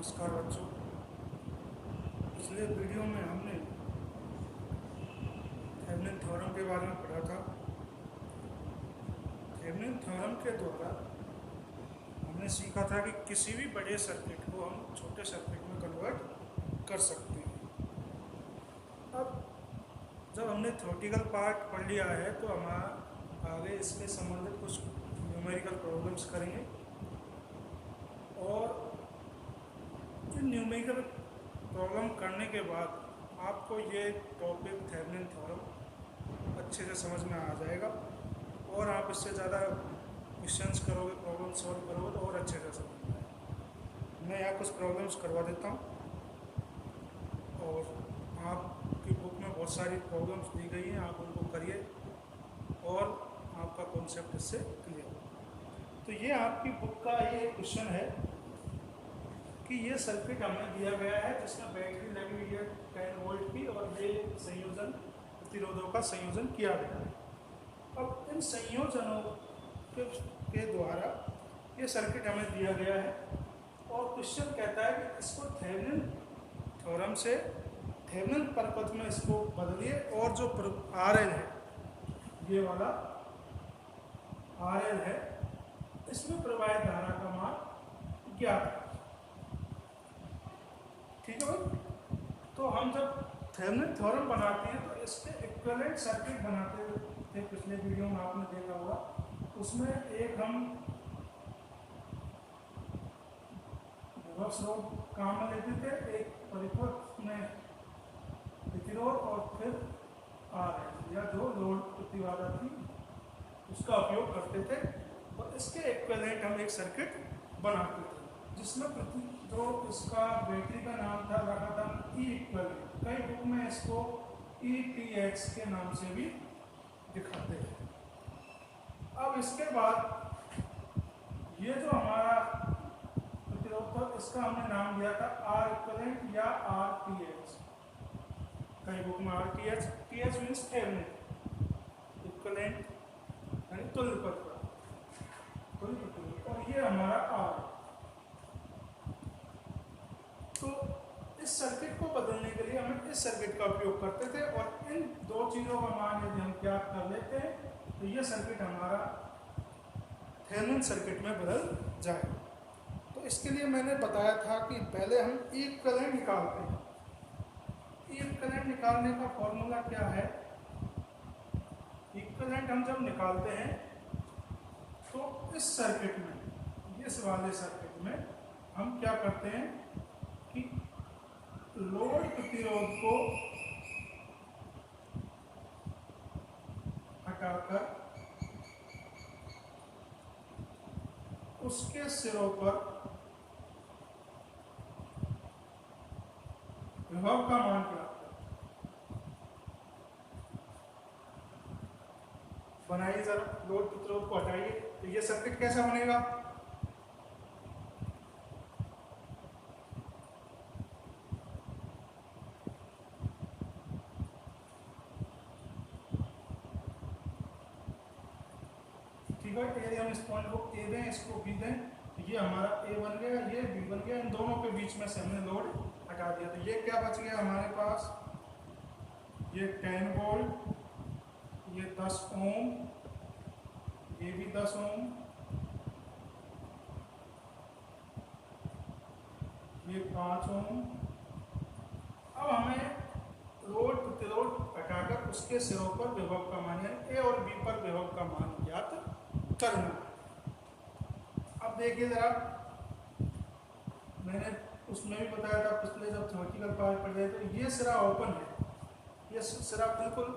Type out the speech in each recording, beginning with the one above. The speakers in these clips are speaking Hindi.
नमस्कार बच्चों। पिछले वीडियो में हमने थेवेनिन थ्योरम के बारे में पढ़ा था। थेवेनिन थ्योरम के द्वारा हमने सीखा था कि किसी भी बड़े सर्किट को हम छोटे सर्किट में कन्वर्ट कर सकते हैं। अब जब हमने थ्योरेटिकल पार्ट पढ़ लिया है तो हमारा आगे इसके संबंधित कुछ न्यूमेरिकल प्रॉब्लम्स करेंगे और इन न्यूमेरिकल प्रॉब्लम करने के बाद आपको ये टॉपिक थेवेनिन थ्योरम अच्छे से समझ में आ जाएगा और आप इससे ज़्यादा क्वेश्चंस करोगे, प्रॉब्लम सॉल्व करोगे तो और अच्छे से समझ में आएगा। मैं यहाँ कुछ प्रॉब्लम्स करवा देता हूँ और आपकी बुक में बहुत सारी प्रॉब्लम्स दी गई हैं, आप उनको करिए और आपका कॉन्सेप्ट इससे क्लियर हो। तो ये आपकी बुक का ये क्वेश्चन है कि ये सर्किट हमें दिया गया है जिसमें बैटरी लगी हुई है 10 वोल्ट की और ये संयोजन प्रतिरोधों का संयोजन किया गया है। अब इन संयोजनों के द्वारा ये सर्किट हमें दिया गया है और क्वेश्चन कहता है कि इसको थेवेनिन थ्योरम से थेवेनिन प्रपथ में इसको बदलिए और जो RL है, ये वाला RL है, इसमें प्रवाहित धारा का मान ज्ञात है। ठीक है भाई। तो हम जब थेवेनिन थ्योरम बनाते हैं तो इसके इक्विवेलेंट सर्किट बनाते थे। पिछले वीडियो में आपने देखा होगा, उसमें एक हम विभव स्रोत काम में लेते थे, एक परिपथ में प्रतिरोध और फिर RL या जो लोड प्रतिबाधा थी उसका उपयोग करते थे और इसके इक्विवेलेंट हम एक सर्किट बनाते थे जिसमें जो इसका बैटरी का नाम था रखा था E इक्विवेलेंट। कई बुक में इसको ETX के नाम से भी दिखाते हैं। अब इसके बाद ये जो हमारा प्रतिरोध था इसका हमने नाम दिया था R इक्विवेलेंट या RTH। कई बुक में RTH, TH means Thevenin, equivalent यानी तुल्य प्रतिरोध, और ये हमारा R। तो इस सर्किट को बदलने के लिए हम इस सर्किट का उपयोग करते थे और इन दो चीज़ों का मान यदि हम ज्ञात कर लेते हैं तो ये सर्किट हमारा थेवेनिन सर्किट में बदल जाएगा। तो इसके लिए मैंने बताया था कि पहले हम इक्विवेलेंट निकालते हैं। इक्विवेलेंट निकालने का फॉर्मूला क्या है? इक्विवेलेंट हम जब निकालते हैं तो इस सर्किट में, इस वाले सर्किट में हम क्या करते हैं कि लोड प्रतिरोध को हटाकर उसके सिरों पर विभव का मान प्राप्त करते हैं। बनाइए जरा, लोड प्रतिरोध को हटाइए तो ये सर्किट कैसा बनेगा? यदि हम इस पॉइंट को A दें, इसको B दें, तो ये हमारा A बन गया, ये B बन गया। इन दोनों के बीच में से हमने लोड हटा दिया तो ये क्या बच गया हमारे पास? ये 10 वोल्ट, ये 10 ओम, ये भी 10 ओम, ये 5 ओम। अब हमें लोड प्रतिरोध हटाकर उसके सिरों पर विभव का मान यानी A और B पर विभव का मान ज्ञात करना। अब देखिए जरा, मैंने उसमें भी बताया था पिछले जब थ्योरेटिकल पार्ट पढ़ रहे तो ये सिरा ओपन है, ये सिरा बिल्कुल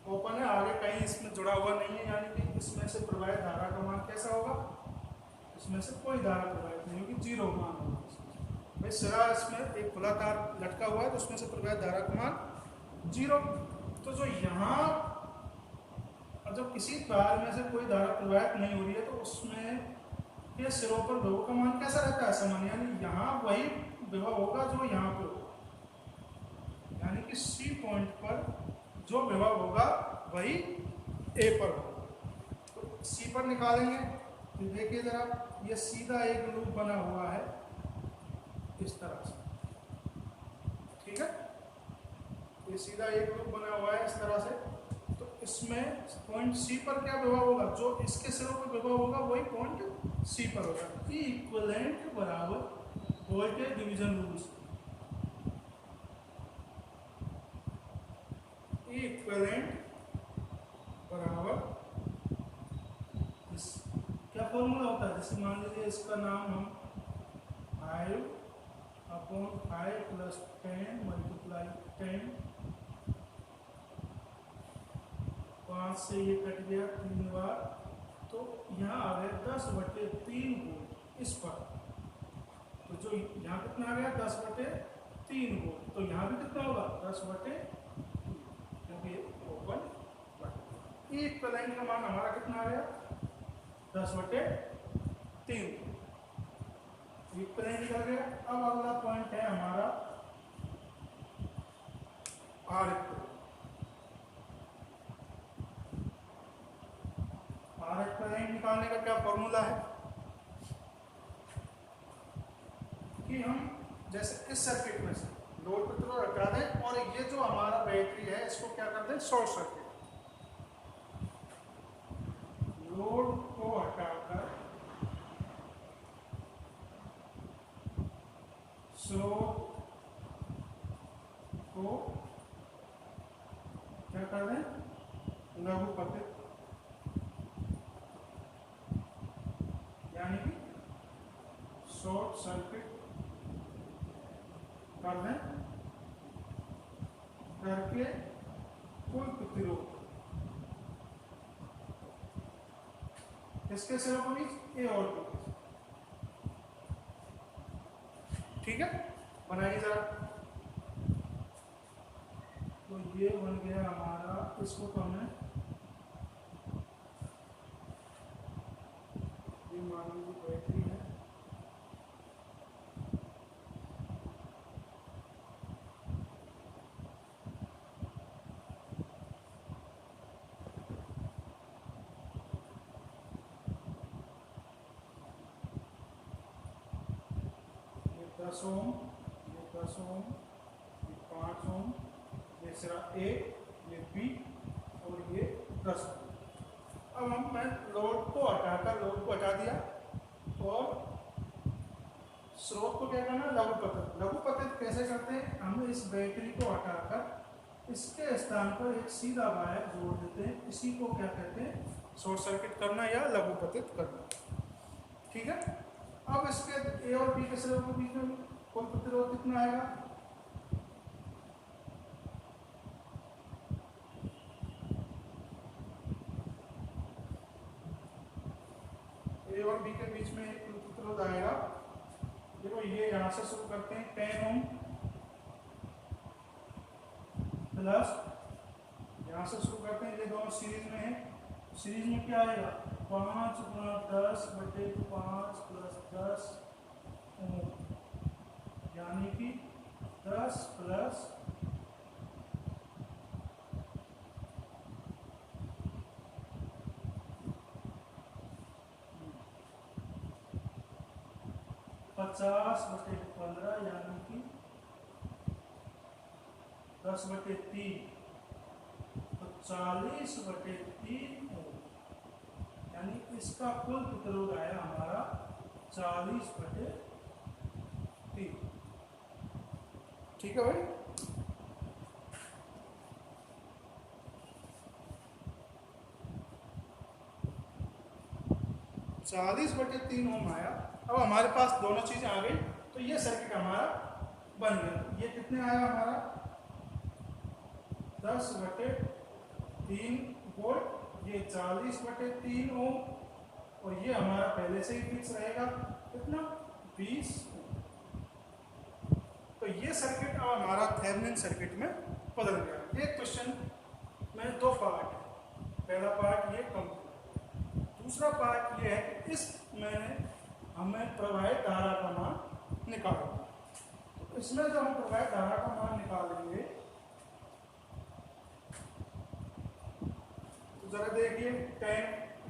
ओपन है, आगे कहीं इसमें जुड़ा हुआ नहीं है, यानी कि इसमें से प्रवाहित धारा का मान कैसा होगा? इसमें से कोई धारा प्रवाहित नहीं होगी, जीरो मान होगा। भाई सिरा इसमें एक खुला तार लटका हुआ है तो उसमें से प्रवाहित धारा का मान जीरो। तो जो यहाँ जब किसी तार में से कोई धारा प्रवाहित नहीं हो रही है तो उसमें ये सिरों पर विभव का मान कैसा रहता है? समान, यानी यहाँ वही विभव होगा जो यहाँ पे होगा, यानी कि C पॉइंट पर जो विभव होगा वही A पर होगा। तो C पर निकालेंगे तो देखिए जरा, ये सीधा एक लूप बना हुआ है इस तरह से, ठीक है। ये सीधा एक लूप बना हुआ है इस तरह से। तो इसमें पॉइंट सी पर क्या विभव होगा, जो इसके सिरों पर विभव होगा वही पॉइंट सी पर होगा। ई इक्विवेलेंट बराबर वोल्टेज डिवीजन रूल्स, ई इक्विवेलेंट बराबर क्या फॉर्मूला होता है, जैसे मान लीजिए इसका नाम हम 5/5 प्लस 10 मल्टीप्लाई 10, 5 से ये कट गया 3 बार, तो यहाँ आ गया 10/3 वोल्ट इस पर। तो जो यहाँ कितना आ गया 10/3 वोल्ट, तो यहाँ भी कितना होगा 10/, क्योंकि ओपन। इक्विवेलेंट का मान हमारा कितना आ गया 10/3, इक्विवेलेंट निकल गया। अब अगला पॉइंट है हमारा आर इक्विवेलेंट निकालने का क्या फॉर्मूला है कि हम जैसे इस सर्किट में से लोड प्रतिरोध हटा दें और ये जो हमारा बैटरी है इसको क्या कर दें शॉर्ट सर्किट, लोड को हटाकर स्रोत को क्या कर दें लघुपतित, यानी कि शॉर्ट सर्किट कर दें करके कुल प्रतिरोध इसके सिरों के बीच ए और बी, ठीक है। बनाइए जरा। तो ये बन गया हमारा, इसको तो हमें ये मान लीजिए बैटरी है, ये 10 ओम, ये 10 ओम, ये 5 ओम, ये सिरा ए, ये बी और ये 10 ओम। अब मैं लोड को हटा दिया और स्रोत को क्या करना लघुपतित। लघुपतित कैसे करते हैं, हम इस बैटरी को हटाकर इसके स्थान पर एक सीधा वायर जोड़ देते हैं, इसी को क्या कहते हैं शॉर्ट सर्किट करना या लघुपतित करना, ठीक है। अब इसके ए और बी के सिरों के बीच में कुल प्रतिरोध कितना आएगा, ए और बी के बीच में एक कुल प्रतिरोध आएगा। देखो ये यहाँ से शुरू करते हैं 10 ओम प्लस, यहाँ से शुरू करते हैं, ये दोनों सीरीज में है। सीरीज में क्या आएगा 5 × 10/5 प्लस 10 ओम, यानी कि 10 प्लस 50/15, यानी कि 10/3, तो 40/3 ओम, यानी इसका कुल प्रतिरोध आया हमारा 40/3, ठीक है भाई। चालीस बटे 3 ओम आया। अब हमारे पास दोनों चीजें आ गई, तो ये सर्किट हमारा बन गया। ये कितने आया हमारा 10/3 वोल्ट, ये 40/3 ओम, और ये हमारा पहले से ही फिक्स रहेगा कितना 20 ओम। तो ये सर्किट अब हमारा थेवेनिन सर्किट में बदल गया। ये क्वेश्चन में 2 पार्ट है, पहला पार्ट ये कंप्लीट, दूसरा पार्ट ये है कि इसमें हमें प्रवाहित धारा का मान निकालना। तो इसमें जो हम प्रवाहित धारा का मान निकालेंगे, तो जरा देखिए 10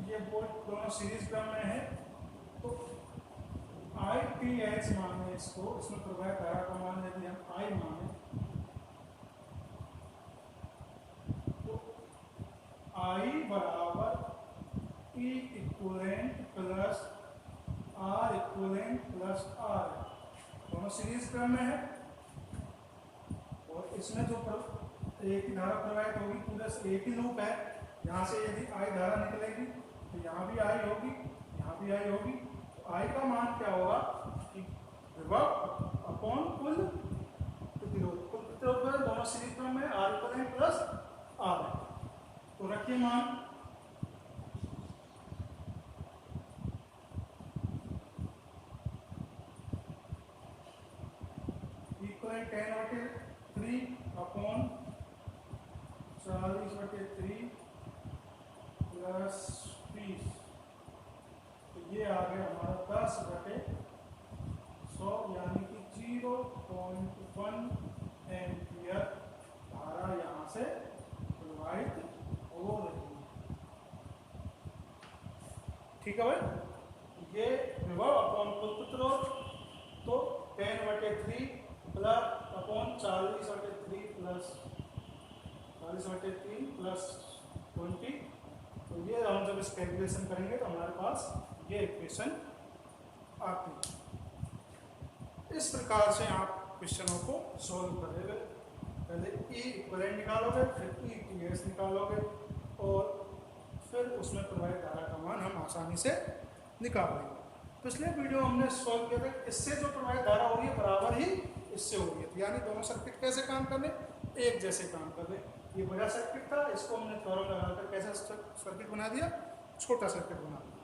ये वोल्ट दोनों सीरीज क्रम में है, तो ITH मान इसको, इसमें प्रवाहित धारा का मान यदि हम I माने तो I बराबर E equivalent plus R equivalent plus R, दोनों सीरीज क्रम में है। और इसमें जो एक धारा प्रवाहित होगी, पूरा एक ही लूप है, यहाँ से यदि I धारा निकलेगी तो यहाँ भी I होगी, यहाँ भी I होगी। तो I का मान क्या होगा कि विभव अपॉन कुल प्रतिरोध, कुल प्रतिरोध दोनों सीरीज क्रम में R इक्वलेंट प्लस R है। तो रखिए मान इक्वलेंट 10/3 अपॉन 40/3 प्लस 20, तो ये आ गया हमारा 10/100 यानी कि 0.1 एम्पियर धारा यहाँ से प्रवाहित हो रही है। ठीक है भाई, ये विभव अपॉन कुल प्रतिरोध, तो 10/3 प्लस अपॉन 40/3 प्लस 40/3 प्लस 20, तो ये हम जब इस कैलकुलेशन करेंगे तो हमारे पास ये इक्वेशन आती है। इस प्रकार से आप क्वेश्चनों को सॉल्व करेंगे। पहले E इक्विवेलेंट निकालोगे, फिर ETS निकालोगे और फिर उसमें प्रवाहित धारा का मान हम आसानी से निकाल लेंगे। पिछले वीडियो हमने सॉल्व किया था, इससे जो प्रवाहित धारा हो रही है बराबर ही इससे हो रही है, यानी दोनों सर्किट कैसे काम कर रहे, एक जैसे काम कर रहे। ये बड़ा सर्किट था, इसको हमने थ्योरम लगाकर कैसे सर्किट बना दिया, छोटा सर्किट बना दिया।